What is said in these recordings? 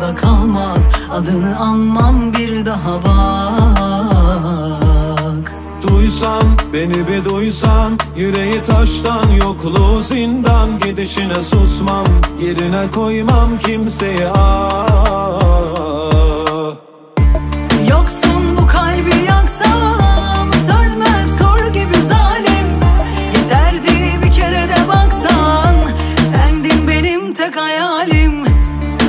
aklımda kalmaz, adını anmam bir daha bak. Duysan, beni bir duysan, yüreği taştan, yokluğu zindan, gidişine susmam, yerine koymam kimseyi Yoksun bu kalbi yaksam, sönmez kor gibi zalim. Yeterdi bir kere de baksan, sendin benim tek hayalim.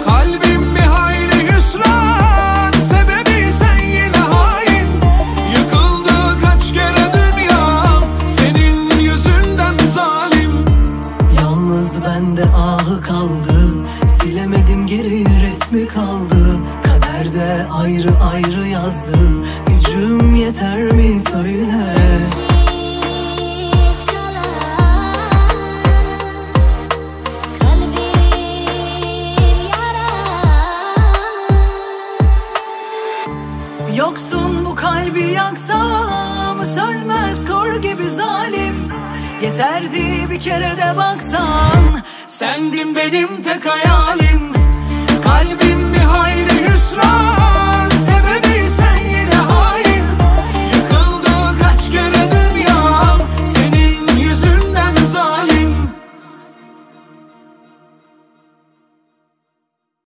Kalbim bir hayli hüsran, sebebi sen yine hain. Yıkıldı kaç kere dünyam, senin yüzünden zalim. Yalnız bende ahı kaldı, silemedim geri resmi kaldı. Kaderde ayrı ayrı yazdı, gücüm yeter mi söyle. Yoksun bu kalbi yaksam, sönmez kor gibi zalim. Yeterdi bir kere de baksan, sendin benim tek hayalim.